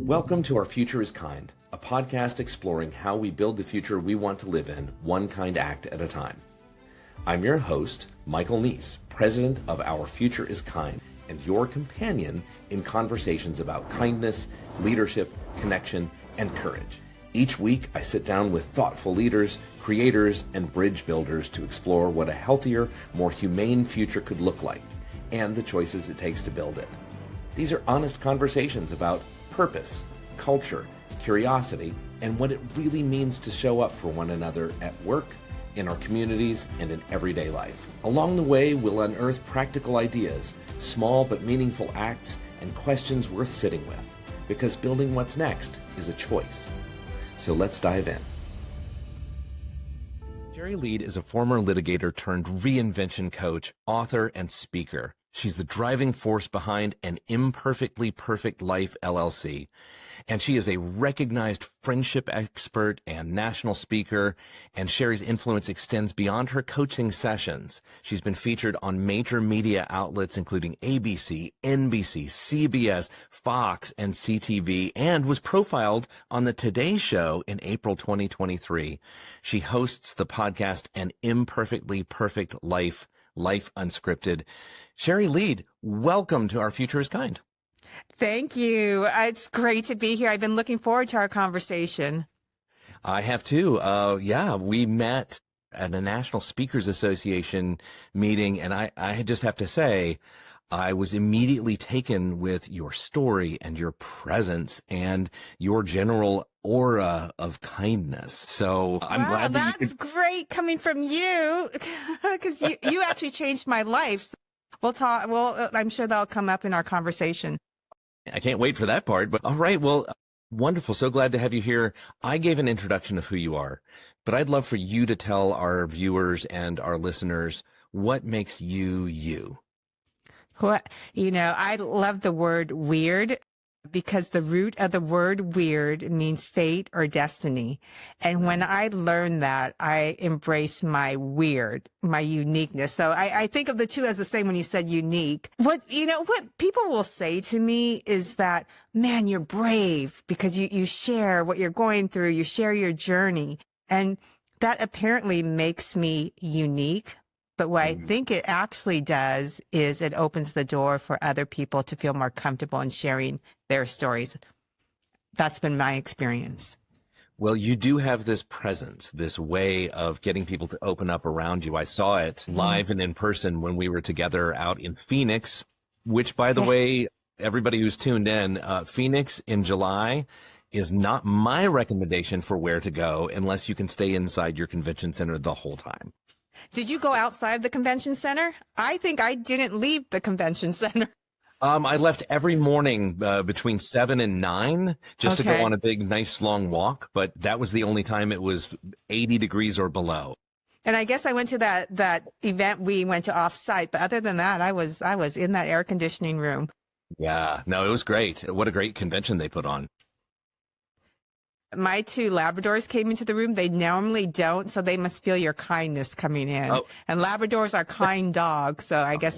Welcome to Our Future is Kind, a podcast exploring how we build the future we want to live in, one kind act at a time. I'm your host, Michael Neese, president of Our Future is Kind, and your companion in conversations about kindness, leadership, connection, and courage. Each week, I sit down with thoughtful leaders, creators, and bridge builders to explore what a healthier, more humane future could look like, and the choices it takes to build it. These are honest conversations about purpose, culture, curiosity, and what it really means to show up for one another at work, in our communities, and in everyday life. Along the way, we'll unearth practical ideas, small but meaningful acts, and questions worth sitting with, because building what's next is a choice. So let's dive in. Shari Leid is a former litigator turned reinvention coach, author, and speaker. She's the driving force behind An Imperfectly Perfect Life, LLC. And she is a recognized friendship expert and national speaker, and Shari's influence extends beyond her coaching sessions. She's been featured on major media outlets including ABC, NBC, CBS, Fox, and CTV, and was profiled on the Today Show in April 2023. She hosts the podcast An Imperfectly Perfect Life, Life Unscripted. Shari Leid, welcome to Our Future is Kind. Thank you. It's great to be here. I've been looking forward to our conversation. I have too. We met at a National Speakers Association meeting, and I just have to say, I was immediately taken with your story and your presence and your general aura of kindness. So I'm glad that's great coming from you, because you actually changed my life. So we'll talk. Well, I'm sure that'll come up in our conversation. I can't wait for that part, but all right. Well, wonderful. So glad to have you here. I gave an introduction of who you are, but I'd love for you to tell our viewers and our listeners what makes you, you. I love the word weird, because the root of the word weird means fate or destiny. And when I learned that, I embraced my weird, my uniqueness. So I think of the two as the same when you said unique. What people will say to me is that, man, you're brave because you share what you're going through. You share your journey. And that apparently makes me unique. But what I think it actually does is it opens the door for other people to feel more comfortable in sharing their stories. That's been my experience. Well, you do have this presence, this way of getting people to open up around you. I saw it live and in person when we were together out in Phoenix, which, by the way, everybody who's tuned in, Phoenix in July is not my recommendation for where to go unless you can stay inside your convention center the whole time. Did you go outside the convention center? I think I didn't leave the convention center. I left every morning between 7 and 9 just to go on a big, nice, long walk. But that was the only time it was 80 degrees or below. And I guess I went to that event we went to off-site. But other than that, I was in that air conditioning room. Yeah, no, it was great. What a great convention they put on. My two Labradors came into the room. They normally don't, so they must feel your kindness coming in. Oh. And Labradors are kind dogs, so I guess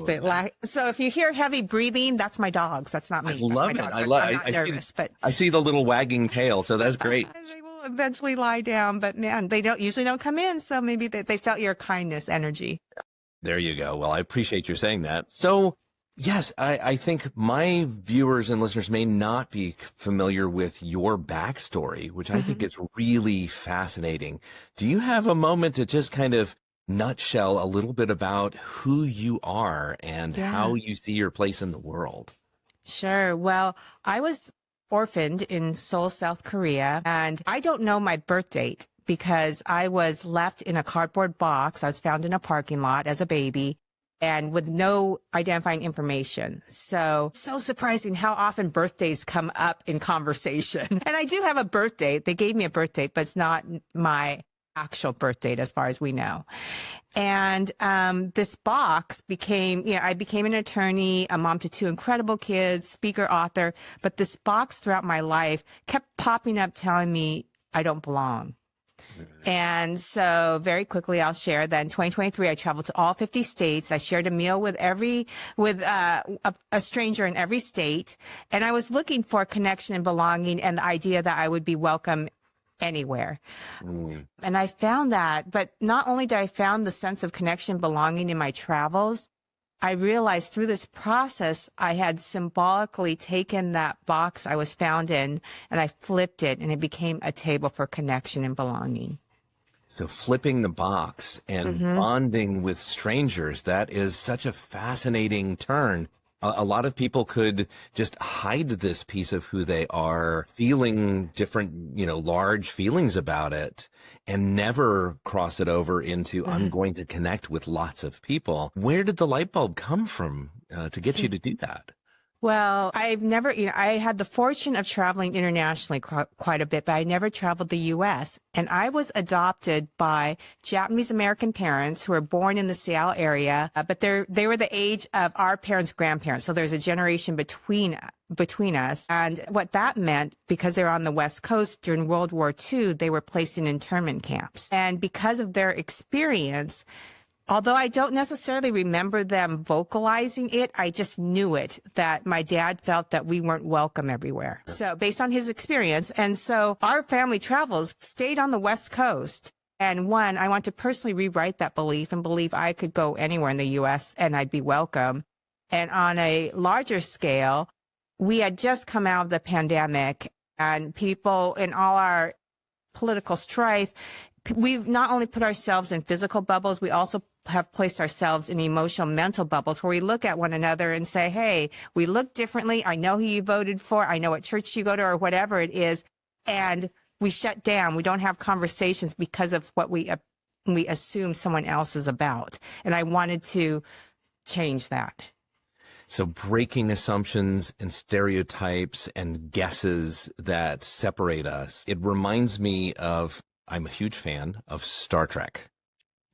so if you hear heavy breathing, that's my dogs. That's not me. I love it. I'm not nervous, but I see the little wagging tail, so that's great. They will eventually lie down, but man, they usually don't come in, so maybe they felt your kindness energy. There you go. Well, I appreciate you saying that. So, yes, I think my viewers and listeners may not be familiar with your backstory, which I think is really fascinating. Do you have a moment to just kind of nutshell a little bit about who you are and how you see your place in the world? Sure. Well, I was orphaned in Seoul, South Korea, and I don't know my birth date because I was left in a cardboard box. I was found in a parking lot as a baby, and with no identifying information. So surprising how often birthdays come up in conversation. And I do have a birth date. They gave me a birth date, but it's not my actual birth date as far as we know. And this box I became an attorney, a mom to two incredible kids, speaker, author. But this box throughout my life kept popping up telling me I don't belong. And so very quickly, I'll share that in 2023, I traveled to all 50 states. I shared a meal with a stranger in every state. And I was looking for connection and belonging and the idea that I would be welcome anywhere. And I found that, but not only did I found the sense of connection, belonging in my travels, I realized through this process, I had symbolically taken that box I was found in and I flipped it and it became a table for connection and belonging. So flipping the box and bonding with strangers, that is such a fascinating turn. A lot of people could just hide this piece of who they are, feeling different, large feelings about it, and never cross it over into, I'm going to connect with lots of people. Where did the light bulb come from to get you to do that? Well, I've never, I had the fortune of traveling internationally quite a bit, but I never traveled the U.S. And I was adopted by Japanese American parents who were born in the Seattle area, but they were the age of our parents' grandparents. So there's a generation between us. And what that meant, because they were on the West Coast during World War II, they were placed in internment camps. And because of their experience, although I don't necessarily remember them vocalizing it, I just knew it, that my dad felt that we weren't welcome everywhere. So based on his experience. And so our family travels stayed on the West Coast. And one, I want to personally rewrite that belief and believe I could go anywhere in the U.S. and I'd be welcome. And on a larger scale, we had just come out of the pandemic and people in all our political strife, we've not only put ourselves in physical bubbles, we also have placed ourselves in emotional, mental bubbles where we look at one another and say, hey, we look differently. I know who you voted for. I know what church you go to or whatever it is. And we shut down. We don't have conversations because of what we assume someone else is about. And I wanted to change that. So breaking assumptions and stereotypes and guesses that separate us. It reminds me of, I'm a huge fan of Star Trek.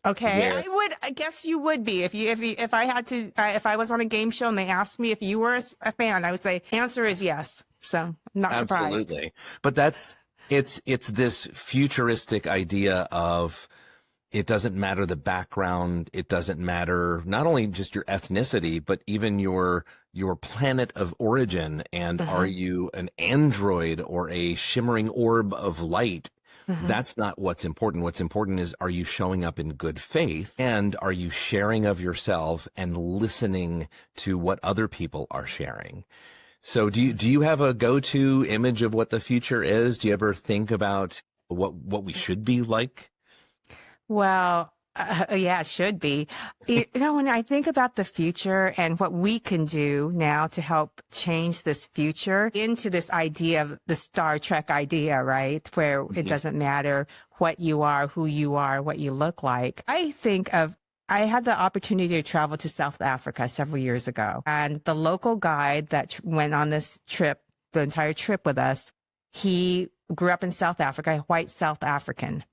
Okay, yeah. I guess you would be if I had to, if I was on a game show and they asked me if you were a fan, I would say answer is yes. So I'm not surprised. Absolutely. But it's this futuristic idea of it doesn't matter the background. It doesn't matter not only just your ethnicity, but even your planet of origin. And are you an android or a shimmering orb of light? That's not what's important. What's important is, are you showing up in good faith, and are you sharing of yourself and listening to what other people are sharing? So do you have a go-to image of what the future is? Do you ever think about what we should be like? Well, yeah, it should be. When I think about the future and what we can do now to help change this future into this idea of the Star Trek idea, right? Where it doesn't matter what you are, who you are, what you look like. I had the opportunity to travel to South Africa several years ago, and the local guide that went on this trip, the entire trip with us, he grew up in South Africa, a white South African.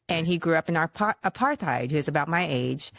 And he grew up in apartheid, who's about my age.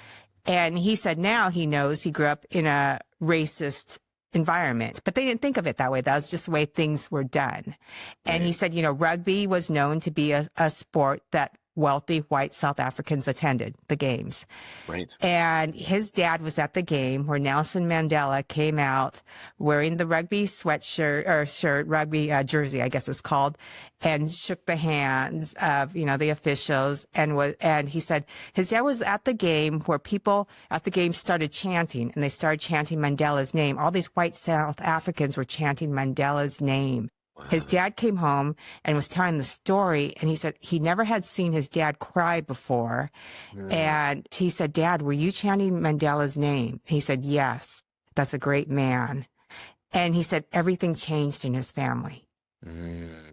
And he said now he knows he grew up in a racist environment. But they didn't think of it that way. That was just the way things were done. And he said, rugby was known to be a sport that wealthy white South Africans attended the games. Right. And his dad was at the game where Nelson Mandela came out wearing the rugby rugby jersey, I guess it's called, and shook the hands of, the officials. And he said his dad was at the game where people at the game started chanting, and they started chanting Mandela's name. All these white South Africans were chanting Mandela's name. Wow. His dad came home and was telling the story, and he said he never had seen his dad cry before. And he said, Dad, were you chanting Mandela's name? He said, yes, that's a great man. And he said everything changed in his family.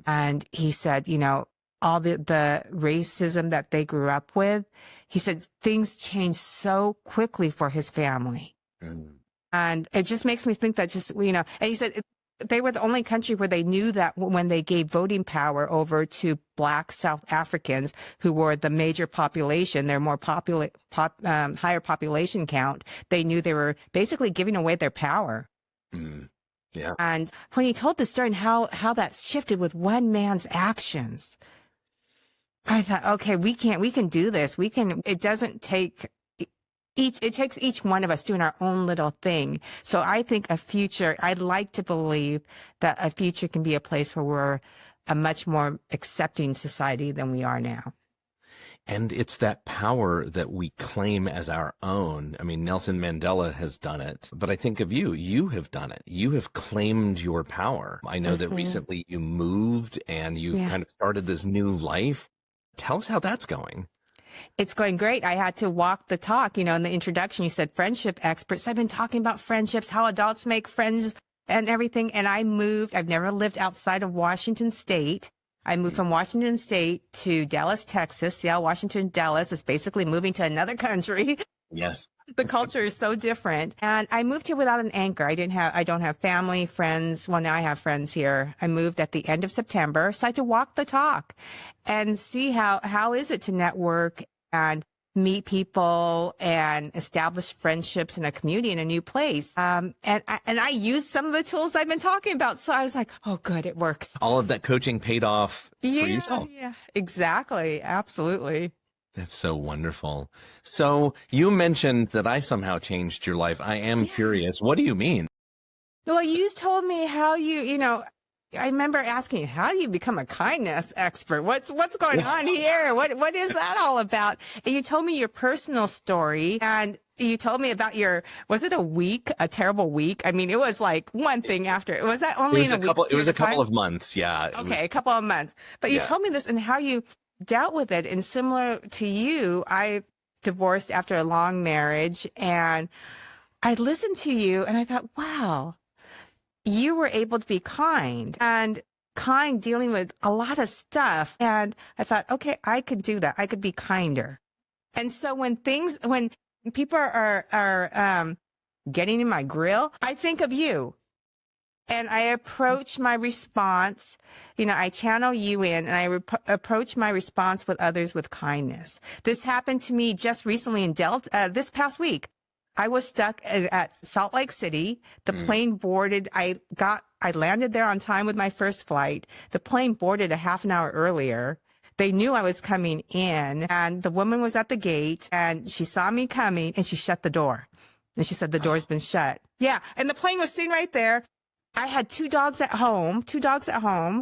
And he said, all the racism that they grew up with, he said things changed so quickly for his family. And it just makes me think that and he said, they were the only country where they knew that when they gave voting power over to Black South Africans, who were the major population, their more higher population count, they knew they were basically giving away their power. Yeah. And when he told the story and how that shifted with one man's actions, I thought, okay, we can do this. It doesn't take it takes each one of us doing our own little thing. So I think I'd like to believe that a future can be a place where we're a much more accepting society than we are now. And it's that power that we claim as our own. I mean, Nelson Mandela has done it, but I think of you. You have done it. You have claimed your power. I know that recently you moved and you've kind of started this new life. Tell us how that's going. It's going great. I had to walk the talk. In the introduction, you said friendship experts. I've been talking about friendships, how adults make friends and everything. And I moved. I've never lived outside of Washington State. I moved from Washington State to Dallas, Texas. Seattle, Washington, Dallas is basically moving to another country. Yes. The culture is so different. And I moved here without an anchor. I don't have family, friends. Well, now I have friends here. I moved at the end of September. So I had to walk the talk and see how is it to network and meet people and establish friendships in a community in a new place. And I used some of the tools I've been talking about. So I was like, oh, good, it works. All of that coaching paid off for yourself. Yeah, exactly. Absolutely. That's so wonderful. So you mentioned that I somehow changed your life. I am curious. What do you mean? Well, you told me how I remember asking you, how do you become a kindness expert? What's going on here? What is that all about? And you told me your personal story, and you told me about was it a terrible week? I mean, it was like one thing after. Was that only in a week? It was a couple of months. Yeah. Okay. A couple of months. But you told me this and how you dealt with it. And similar to you, I divorced after a long marriage, and I listened to you and I thought, wow, you were able to be kind dealing with a lot of stuff. And I thought, okay, I could do that. I could be kinder. And so when people are getting in my grill, I think of you. And I approach my response, I channel you in, and I approach my response with others with kindness. This happened to me just recently in Delta, this past week. I was stuck at Salt Lake City. The plane boarded. I landed there on time with my first flight. The plane boarded a half an hour earlier. They knew I was coming in, and the woman was at the gate, and she saw me coming, and she shut the door. And she said, the door's been shut. Yeah. And the plane was sitting right there. I had two dogs at home,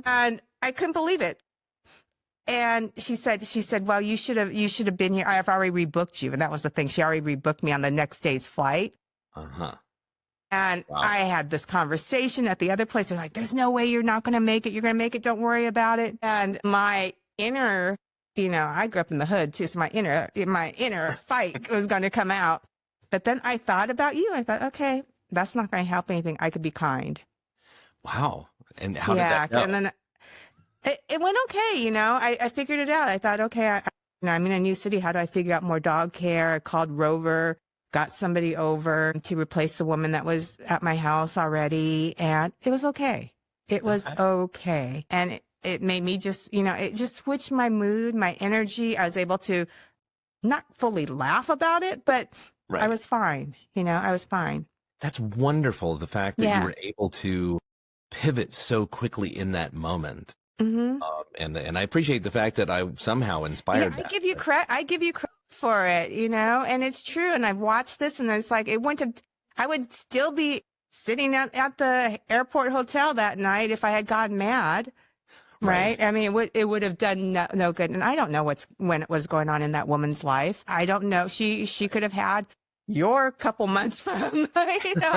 and I couldn't believe it. And she said, well, you should have been here. I have already rebooked you. And that was the thing. She already rebooked me on the next day's flight. And wow. I had this conversation at the other place. They're like, there's no way you're not going to make it. You're going to make it. Don't worry about it. And my inner, I grew up in the hood too. So my inner fight was going to come out. But then I thought about you. I thought, okay, that's not going to help anything. I could be kind. Wow. And how did that go? And then it went okay. I figured it out. I thought, okay, I'm in a new city. How do I figure out more dog care? I called Rover, got somebody over to replace the woman that was at my house already. And it was okay. It was okay. And it made me just, it just switched my mood, my energy. I was able to not fully laugh about it, but I was fine. I was fine. That's wonderful. The fact that you were able to pivot so quickly in that moment. And I appreciate the fact that I somehow inspired that. I give you credit for it, and it's true. And I've watched this, and it's like I would still be sitting at the airport hotel that night if I had gotten mad. Right. I mean, it would have done no good. And I don't know when it was going on in that woman's life. I don't know. She could have had your couple months from, I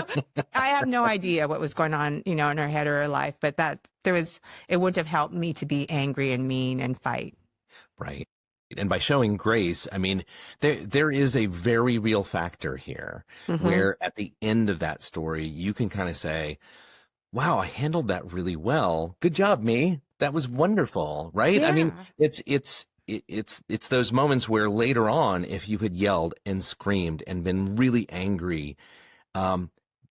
have no idea what was going on, in her head or her life, but it wouldn't have helped me to be angry and mean and fight. Right. And by showing grace, I mean, there is a very real factor here where at the end of that story, you can kind of say, wow, I handled that really well. Good job, me. That was wonderful. Right. Yeah. I mean, it's those moments where later on, if you had yelled and screamed and been really angry,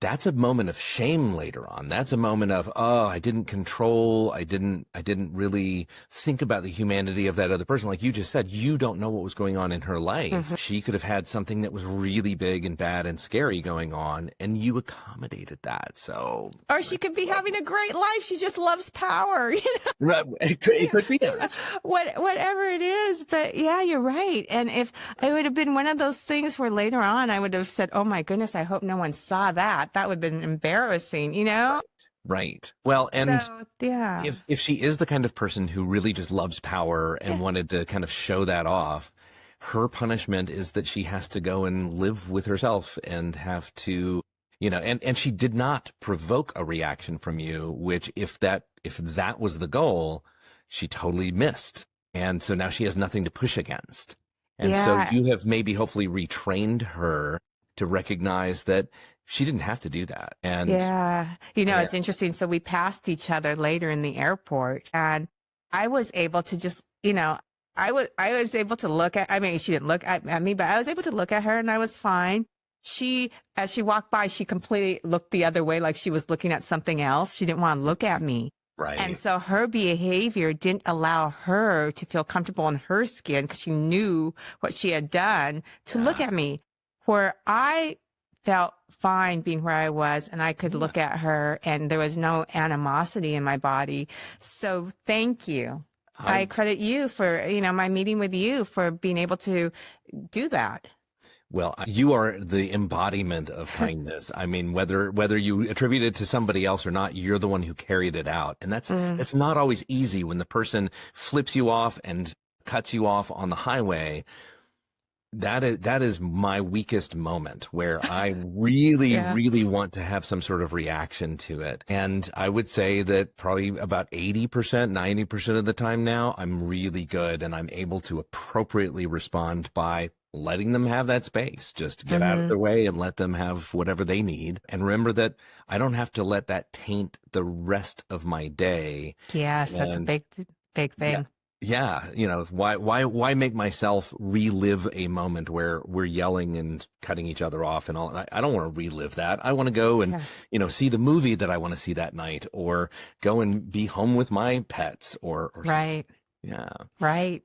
that's a moment of shame later on. That's a moment of, oh, I didn't control. I didn't really think about the humanity of that other person. Like you just said, you don't know what was going on in her life. She could have had something that was really big and bad and scary going on, and you accommodated that. So, or she could be having a great life. She just loves power. You know? Right. It could be that. Whatever it is. But yeah, you're right. And if it would have been one of those things where later on I would have said, oh my goodness, I hope no one saw that. That would have been embarrassing, you know? Right. Well, and so, yeah. if she is the kind of person who really just loves power and wanted to kind of show that off, her punishment is that she has to go and live with herself and have to, you know, and she did not provoke a reaction from you, which if that was the goal, she totally missed. And so now she has nothing to push against. And so you have maybe hopefully retrained her to recognize that she didn't have to do that. And you know, it's interesting. So we passed each other later in the airport, and I was able to just, you know, I was able to look at, I mean, she didn't look at me, but I was able to look at her and I was fine. As she walked by, she completely looked the other way, like she was looking at something else. She didn't want to look at me. Right. And so her behavior didn't allow her to feel comfortable in her skin because she knew what she had done to look at me, where I felt fine being where I was, and I could look at her and there was no animosity in my body. So thank you. I credit you for, you know, my meeting with you for being able to do that. Well, you are the embodiment of kindness. I mean, whether you attribute it to somebody else or not, you're the one who carried it out. And that's not always easy when the person flips you off and cuts you off on the highway. That is my weakest moment, where I really, really want to have some sort of reaction to it. And I would say that probably about 80%, 90% of the time now, I'm really good and I'm able to appropriately respond by letting them have that space. Just get out of their way and let them have whatever they need. And remember that I don't have to let that taint the rest of my day. Yes, that's a big thing. Yeah. You know, why make myself relive a moment where we're yelling and cutting each other off and all? I don't want to relive that. I want to go and, you know, see the movie that I want to see that night, or go and be home with my pets or right. Something. Yeah. Right.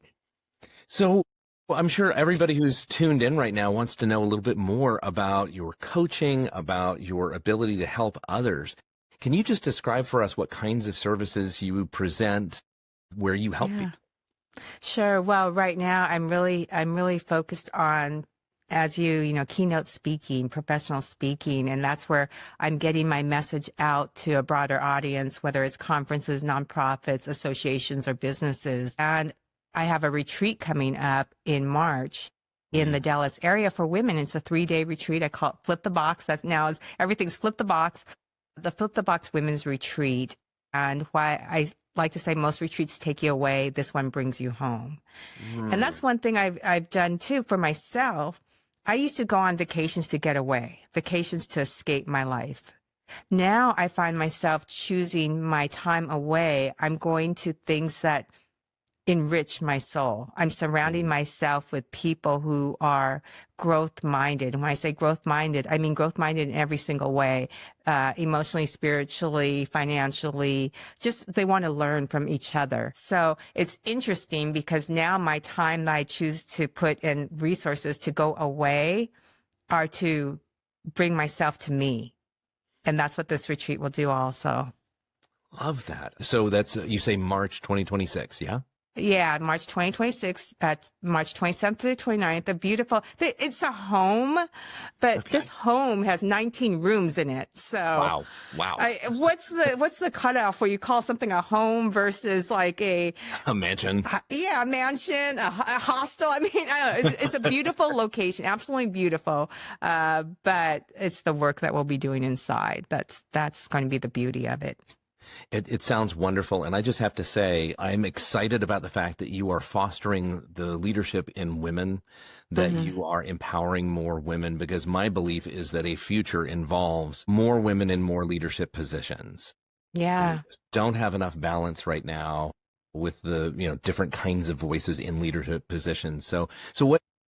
So, well, I'm sure everybody who's tuned in right now wants to know a little bit more about your coaching, about your ability to help others. Can you just describe for us what kinds of services you present, where you help people? Sure. Well, right now I'm really focused on, as you know, keynote speaking, professional speaking, and that's where I'm getting my message out to a broader audience, whether it's conferences, nonprofits, associations, or businesses. And I have a retreat coming up in March in the Dallas area for women. It's a 3-day retreat. I call it Flip the Box. Everything's Flip the Box. The Flip the Box Women's Retreat. And why I like to say most retreats take you away, this one brings you home. And that's one thing I've done too for myself. I used to go on vacations to get away, vacations to escape my life. Now I find myself choosing my time away. I'm going to things that enrich my soul. I'm surrounding myself with people who are growth-minded. And when I say growth-minded, I mean growth-minded in every single way, emotionally, spiritually, financially, just they want to learn from each other. So it's interesting because now my time that I choose to put in resources to go away are to bring myself to me. And that's what this retreat will do also. Love that. So that's, you say March 2026, yeah? Yeah, March 2026, March 27th through the 29th. It's a home, but this home has 19 rooms in it. So wow. What's the cutoff where you call something a home versus like a mansion? Yeah, a mansion, a hostel. I mean, I don't know. It's a beautiful location, absolutely beautiful. But it's the work that we'll be doing inside. That's going to be the beauty of it. It sounds wonderful. And I just have to say, I'm excited about the fact that you are fostering the leadership in women, that you are empowering more women, because my belief is that a future involves more women in more leadership positions. Yeah. We don't have enough balance right now with the, you know, different kinds of voices in leadership positions. So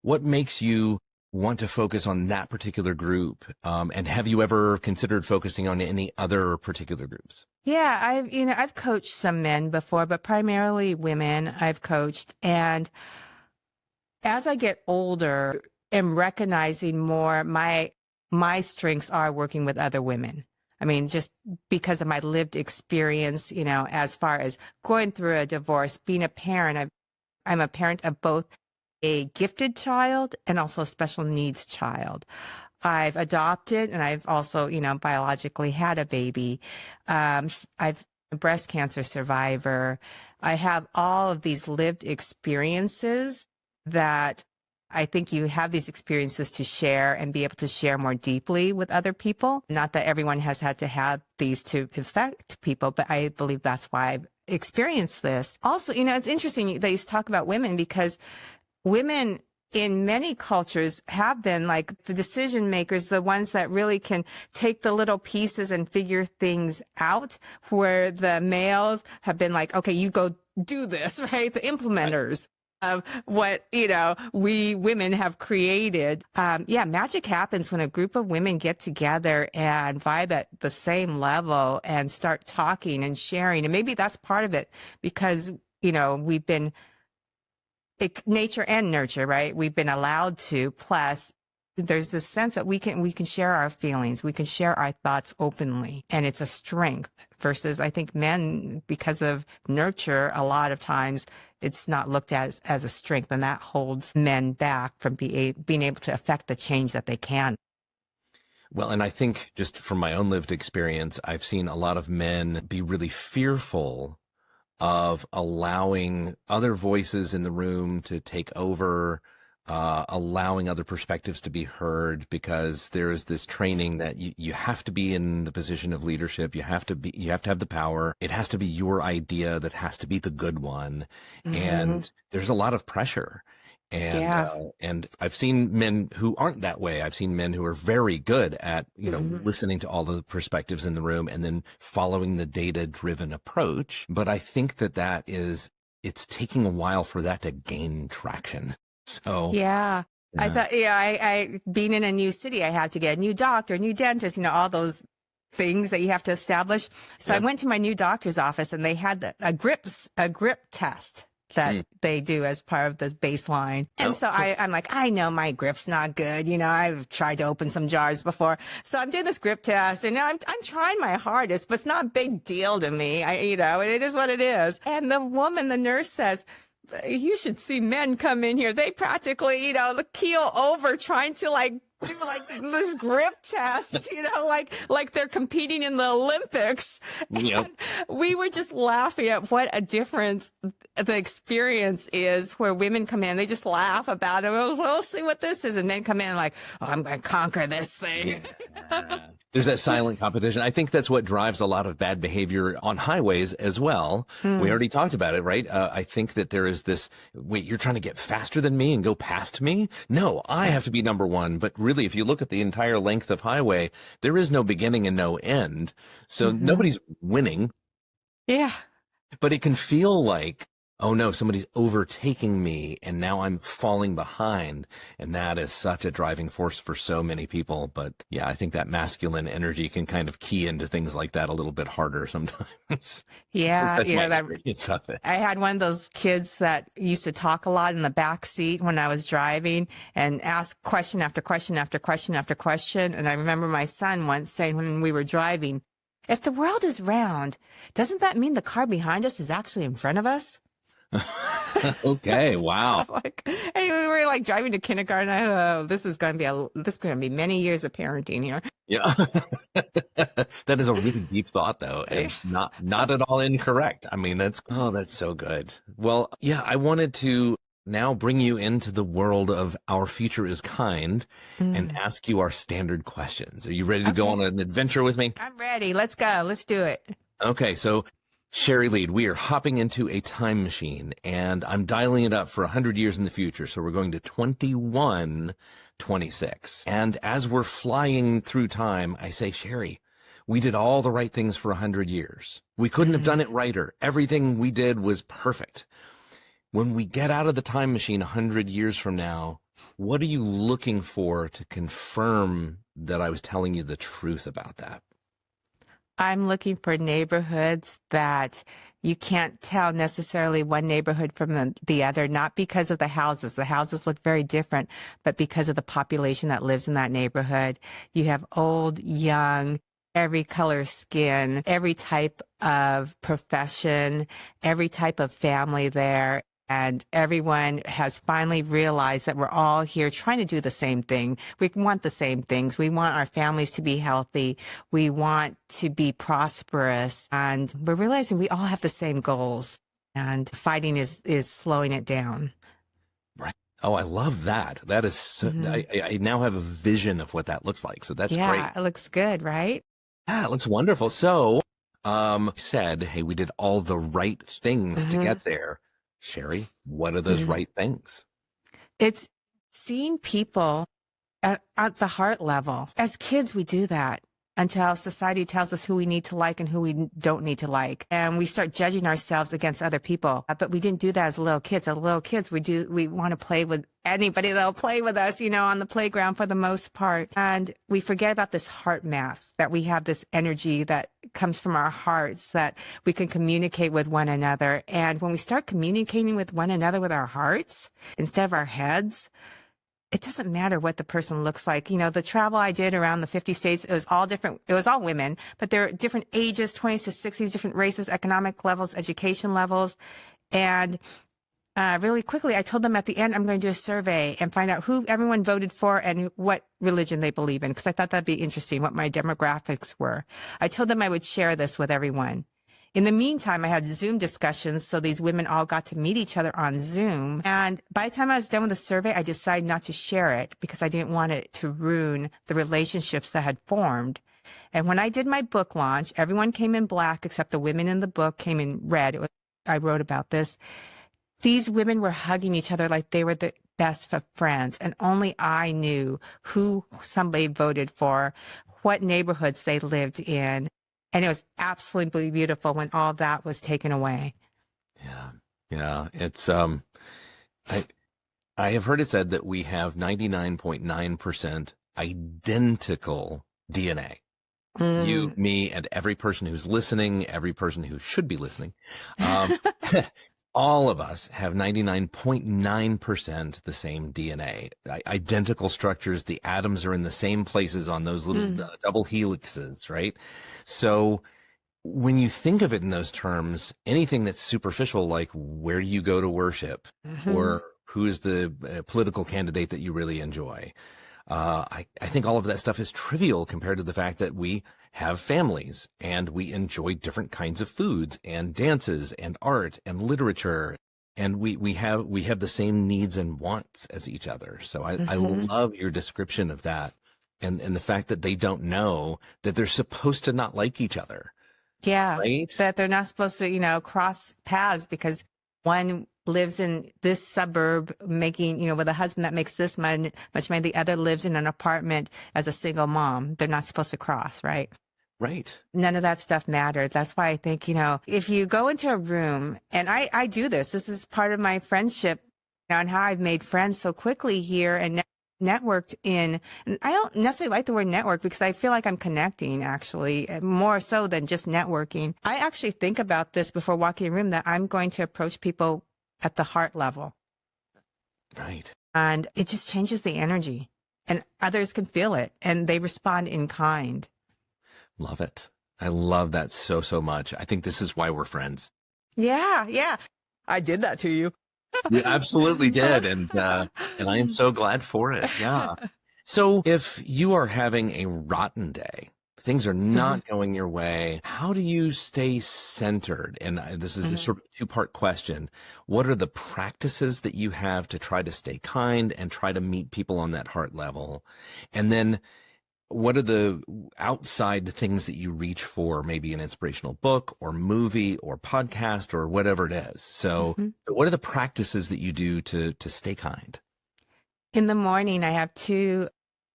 what makes you want to focus on that particular group? And have you ever considered focusing on any other particular groups? Yeah, I've coached some men before, but primarily women I've coached. And as I get older, am recognizing more my strengths are working with other women. I mean, just because of my lived experience, as far as going through a divorce, being a parent, I'm a parent of both a gifted child and also a special needs child. I've adopted, and I've also, biologically had a baby. I've a breast cancer survivor. I have all of these lived experiences that I think you have these experiences to share and be able to share more deeply with other people. Not that everyone has had to have these to affect people, but I believe that's why I've experienced this. Also, it's interesting that you talk about women, because women in many cultures have been like the decision makers, the ones that really can take the little pieces and figure things out, where the males have been like, okay, you go do this, right? The implementers of what, we women have created. Magic happens when a group of women get together and vibe at the same level and start talking and sharing. And maybe that's part of it, because, we've been nature and nurture, right? We've been allowed to. Plus, there's this sense that we can share our feelings, we can share our thoughts openly, and it's a strength. Versus, I think men, because of nurture, a lot of times it's not looked at as a strength, and that holds men back from being able to affect the change that they can. Well, and I think just from my own lived experience, I've seen a lot of men be really fearful of allowing other voices in the room to take over, allowing other perspectives to be heard, because there is this training that you have to be in the position of leadership. You have to have the power. It has to be your idea that has to be the good one. Mm-hmm. And there's a lot of pressure. And I've seen men who aren't that way. I've seen men who are very good at, listening to all the perspectives in the room and then following the data-driven approach. But I think it's taking a while for that to gain traction. So yeah. I thought, I being in a new city, I had to get a new doctor, a new dentist, all those things that you have to establish. So I went to my new doctor's office, and they had a grip test that they do as part of the baseline. And so I'm like, I know my grip's not good. I've tried to open some jars before. So I'm doing this grip test, and I'm trying my hardest, but it's not a big deal to me. It is what it is. And the nurse says, you should see men come in here. They practically, keel over trying to do this grip test, like they're competing in the Olympics. Yep. And we were just laughing at what a difference the experience is, where women come in, they just laugh about it. We'll see what this is. And men come in like, I'm going to conquer this thing. Yeah. There's that silent competition. I think that's what drives a lot of bad behavior on highways as well. We already talked about it, right? I think that there is this, wait, you're trying to get faster than me and go past me? No, I have to be number one. But really, if you look at the entire length of highway, there is no beginning and no end. So nobody's winning. Yeah. But it can feel like, oh no, somebody's overtaking me and now I'm falling behind. And that is such a driving force for so many people. But yeah, I think that masculine energy can kind of key into things like that a little bit harder sometimes. Yeah. That's my experience of it. I had one of those kids that used to talk a lot in the back seat when I was driving and ask question after question after question after question. And I remember my son once saying when we were driving, if the world is round, doesn't that mean the car behind us is actually in front of us? Okay, wow. And we were driving to kindergarten. This is going to be many years of parenting here. Yeah. That is a really deep thought, though, and not at all incorrect. I mean, that's so good. Well, yeah, I wanted to now bring you into the world of Our Future is Kind and ask you our standard questions. Are you ready to go on an adventure with me? I'm ready. Let's go. Let's do it. Okay, so Shari Leid, we are hopping into a time machine, and I'm dialing it up for 100 years in the future. So we're going to 2126. And as we're flying through time, I say, Shari, we did all the right things for 100 years. We couldn't have done it righter. Everything we did was perfect. When we get out of the time machine 100 years from now, what are you looking for to confirm that I was telling you the truth about that? I'm looking for neighborhoods that you can't tell necessarily one neighborhood from the other, not because of the houses. The houses look very different, but because of the population that lives in that neighborhood. You have old, young, every color skin, every type of profession, every type of family there. And everyone has finally realized that we're all here trying to do the same thing. We want the same things. We want our families to be healthy. We want to be prosperous. And we're realizing we all have the same goals. And fighting is slowing it down. Right. Oh, I love that. That is so, I now have a vision of what that looks like. So that's great. Yeah, it looks good, right? Yeah, it looks wonderful. So, said, hey, we did all the right things to get there. Shari, what are those right things? It's seeing people at the heart level. As kids, we do that until society tells us who we need to like and who we don't need to like. And we start judging ourselves against other people. But we didn't do that as little kids. As little kids, we want to play with anybody that'll play with us, on the playground for the most part. And we forget about this heart math, that we have this energy that comes from our hearts, that we can communicate with one another. And when we start communicating with one another with our hearts instead of our heads, it doesn't matter what the person looks like. The travel I did around the 50 states, it was all different. It was all women, but there are different ages, 20s to 60s, different races, economic levels, education levels. And really quickly, I told them at the end, I'm going to do a survey and find out who everyone voted for and what religion they believe in, because I thought that'd be interesting, what my demographics were. I told them I would share this with everyone. In the meantime, I had Zoom discussions, so these women all got to meet each other on Zoom. And by the time I was done with the survey, I decided not to share it because I didn't want it to ruin the relationships that had formed. And when I did my book launch, everyone came in black except the women in the book came in red. I wrote about this. These women were hugging each other like they were the best of friends, and only I knew who somebody voted for, what neighborhoods they lived in. And it was absolutely beautiful when all that was taken away. Yeah. It's, I have heard it said that we have 99.9% identical DNA. You, me, and every person who's listening, every person who should be listening. All of us have 99.9% the same DNA, identical structures. The atoms are in the same places on those little double helixes, right? So when you think of it in those terms, anything that's superficial, like where do you go to worship or who is the political candidate that you really enjoy? I think all of that stuff is trivial compared to the fact that we have families and we enjoy different kinds of foods and dances and art and literature. And we have the same needs and wants as each other. So I love your description of that and the fact that they don't know that they're supposed to not like each other. Yeah. Right? That they're not supposed to, cross paths because one lives in this suburb making, with a husband that makes this much money. The other lives in an apartment as a single mom. They're not supposed to cross, right? Right. None of that stuff mattered. That's why I think, if you go into a room, and I do this is part of my friendship and how I've made friends so quickly here and networked in, and I don't necessarily like the word network because I feel like I'm connecting actually more so than just networking. I actually think about this before walking in a room that I'm going to approach people at the heart level. Right. And it just changes the energy and others can feel it and they respond in kind. Love it. I love that so, so much. I think this is why we're friends. Yeah. I did that to you. You absolutely did. And I am so glad for it. Yeah. So if you are having a rotten day, things are not going your way, how do you stay centered? And this is a sort of two-part question. What are the practices that you have to try to stay kind and try to meet people on that heart level? And then what are the outside things that you reach for, maybe an inspirational book or movie or podcast or whatever it is? So what are the practices that you do to stay kind? In the morning, I have two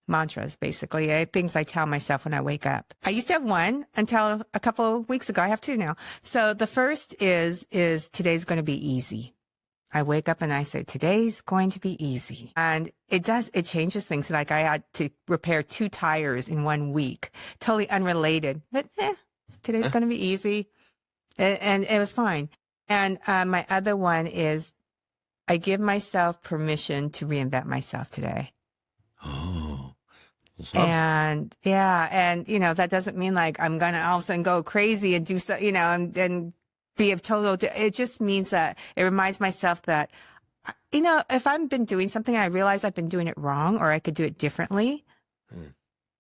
mantras, basically, things I tell myself when I wake up. I used to have one until a couple of weeks ago. I have two now. So the first is today's going to be easy. I wake up and I say, today's going to be easy. And it changes things. Like I had to repair 2 tires in 1 week, totally unrelated, but today's going to be easy. And it was fine. And my other one is I give myself permission to reinvent myself today. Oh. And and that doesn't mean like I'm going to all of a sudden go crazy and do so, and be a total, it just means that it reminds myself that, if I've been doing something, I realize I've been doing it wrong or I could do it differently.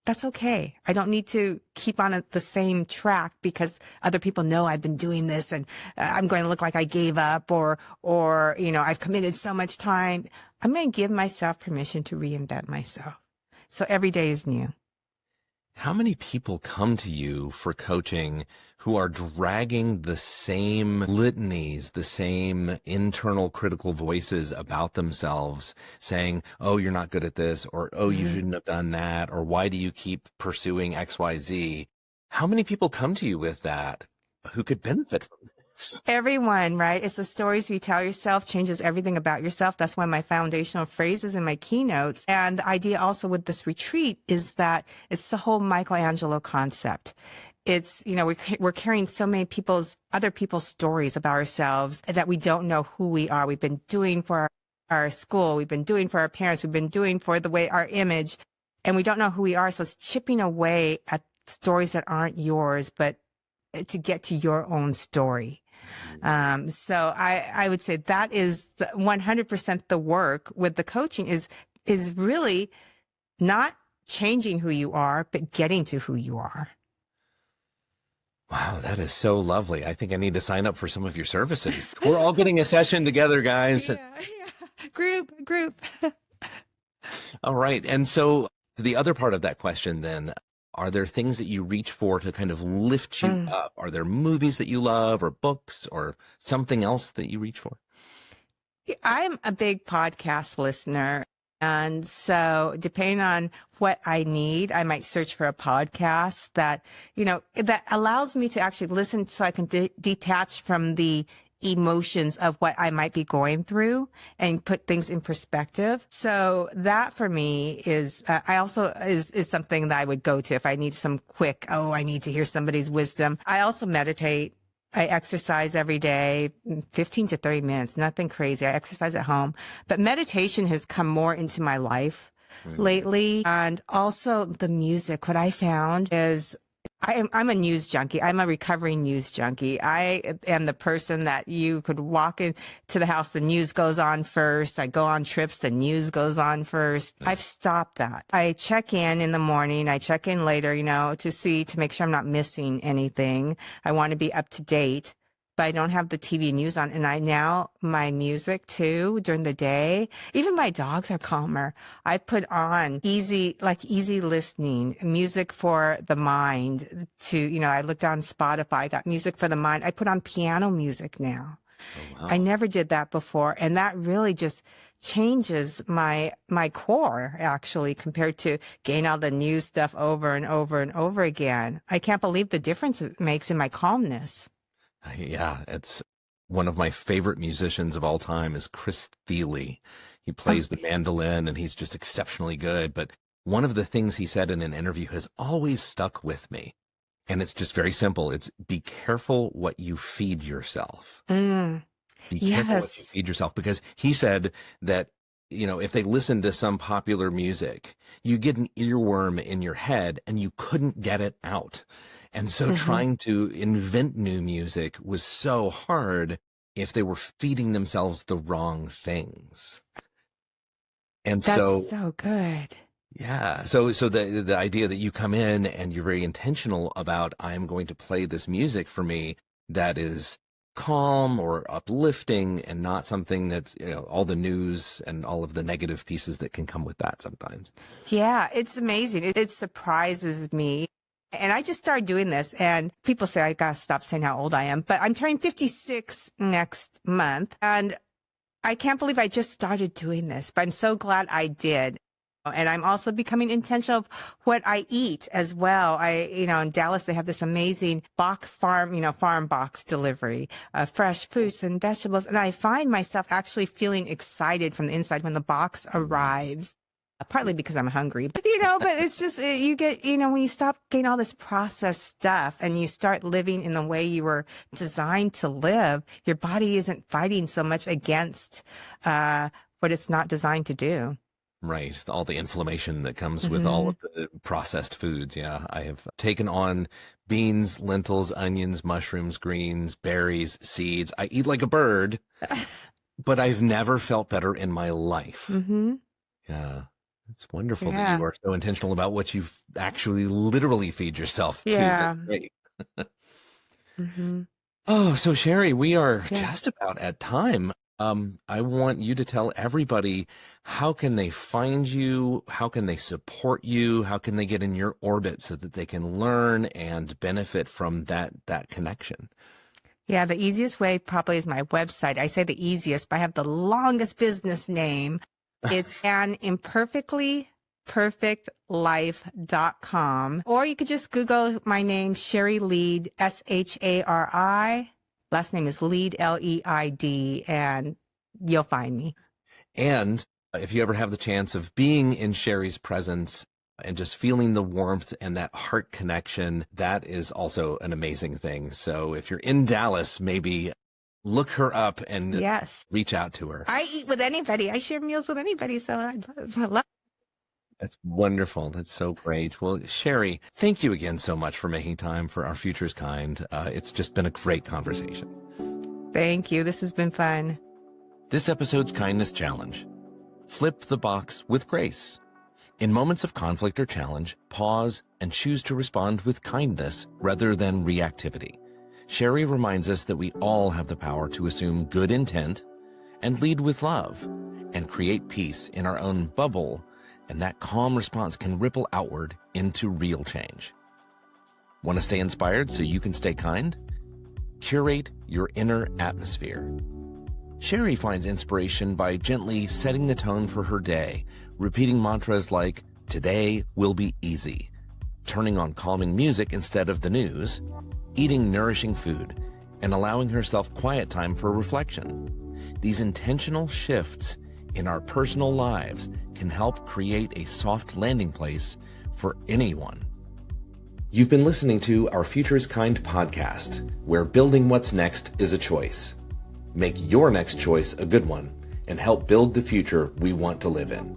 That's okay. I don't need to keep on the same track because other people know I've been doing this and I'm going to look like I gave up or I've committed so much time. I'm going to give myself permission to reinvent myself. So every day is new. How many people come to you for coaching who are dragging the same litanies, the same internal critical voices about themselves, saying, oh, you're not good at this, or, oh, you shouldn't have done that, or why do you keep pursuing XYZ? How many people come to you with that who could benefit from this? Everyone, right? It's the stories you tell yourself changes everything about yourself. That's one of my foundational phrases in my keynotes. And the idea also with this retreat is that it's the whole Michelangelo concept. It's, we're carrying so many other people's stories about ourselves that we don't know who we are. We've been doing for our school. We've been doing for our parents. We've been doing for the way our image, and we don't know who we are. So it's chipping away at stories that aren't yours, but to get to your own story. So I would say that is 100% the work with the coaching is really not changing who you are, but getting to who you are. Wow, that is so lovely. I think I need to sign up for some of your services. We're all getting a session together, guys. Yeah. Group. All right. And so the other part of that question then, are there things that you reach for to kind of lift you up? Are there movies that you love or books or something else that you reach for? I'm a big podcast listener. And so depending on what I need, I might search for a podcast that, that allows me to actually listen so I can detach from the emotions of what I might be going through and put things in perspective. So that for me is, is something that I would go to if I need some quick, I need to hear somebody's wisdom. I also meditate. I exercise every day, 15 to 30 minutes, nothing crazy. I exercise at home, but meditation has come more into my life lately. And also the music, what I found is I'm a news junkie. I'm a recovering news junkie. I am the person that you could walk into the house, the news goes on first. I go on trips, the news goes on first. I've stopped that. I check in the morning. I check in later, to make sure I'm not missing anything. I want to be up to date. But I don't have the TV news on. And my music too during the day, even my dogs are calmer. I put on easy listening music for the mind I looked on Spotify, I got music for the mind. I put on piano music now. Oh, wow. I never did that before. And that really just changes my core actually compared to getting all the news stuff over and over and over again. I can't believe the difference it makes in my calmness. Yeah, it's one of my favorite musicians of all time is Chris Thile. He plays the mandolin and he's just exceptionally good. But one of the things he said in an interview has always stuck with me. And it's just very simple. It's be careful what you feed yourself. Be careful what you feed yourself, because he said that, if they listen to some popular music, you get an earworm in your head and you couldn't get it out. And so trying to invent new music was so hard if they were feeding themselves the wrong things. And that's so good. Yeah. So the idea that you come in and you're very intentional about, I'm going to play this music for me that is calm or uplifting and not something that's, all the news and all of the negative pieces that can come with that sometimes. Yeah, it's amazing. It surprises me. And I just started doing this, and people say I gotta stop saying how old I am, but I'm turning 56 next month, and I can't believe I just started doing this, but I'm so glad I did. And I'm also becoming intentional of what I eat as well. In Dallas, they have this amazing farm box delivery, fresh fruits and vegetables. And I find myself actually feeling excited from the inside when the box arrives. Partly because I'm hungry, but it's just, you get, when you stop getting all this processed stuff and you start living in the way you were designed to live, your body isn't fighting so much against, what it's not designed to do. Right. All the inflammation that comes with all of the processed foods. Yeah. I have taken on beans, lentils, onions, mushrooms, greens, berries, seeds. I eat like a bird, but I've never felt better in my life. Mm-hmm. Yeah. It's wonderful that you are so intentional about what you actually literally feed yourself. Yeah. Too. That's great. Mm-hmm. Oh, so Shari, we are just about at time. I want you to tell everybody, how can they find you? How can they support you? How can they get in your orbit so that they can learn and benefit from that connection? Yeah, the easiest way probably is my website. I say the easiest, but I have the longest business name. It's an imperfectly perfectlife.com. Or you could just Google my name, Shari Leid, Shari. Last name is Leid, Leid, and you'll find me. And if you ever have the chance of being in Shari's presence and just feeling the warmth and that heart connection, that is also an amazing thing. So if you're in Dallas, maybe look her up and reach out to her. I eat with anybody. I share meals with anybody. So I love it. That's wonderful. That's so great. Well, Shari, thank you again so much for making time for Our Future's Kind. It's just been a great conversation. Thank you. This has been fun. This episode's Kindness Challenge. Flip the box with grace. In moments of conflict or challenge, pause and choose to respond with kindness rather than reactivity. Shari reminds us that we all have the power to assume good intent and lead with love and create peace in our own bubble, and that calm response can ripple outward into real change. Want to stay inspired so you can stay kind? Curate your inner atmosphere. Shari finds inspiration by gently setting the tone for her day, repeating mantras like, "Today will be easy," turning on calming music instead of the news, eating nourishing food, and allowing herself quiet time for reflection. These intentional shifts in our personal lives can help create a soft landing place for anyone. You've been listening to Our Future is Kind podcast, where building what's next is a choice. Make your next choice a good one and help build the future we want to live in.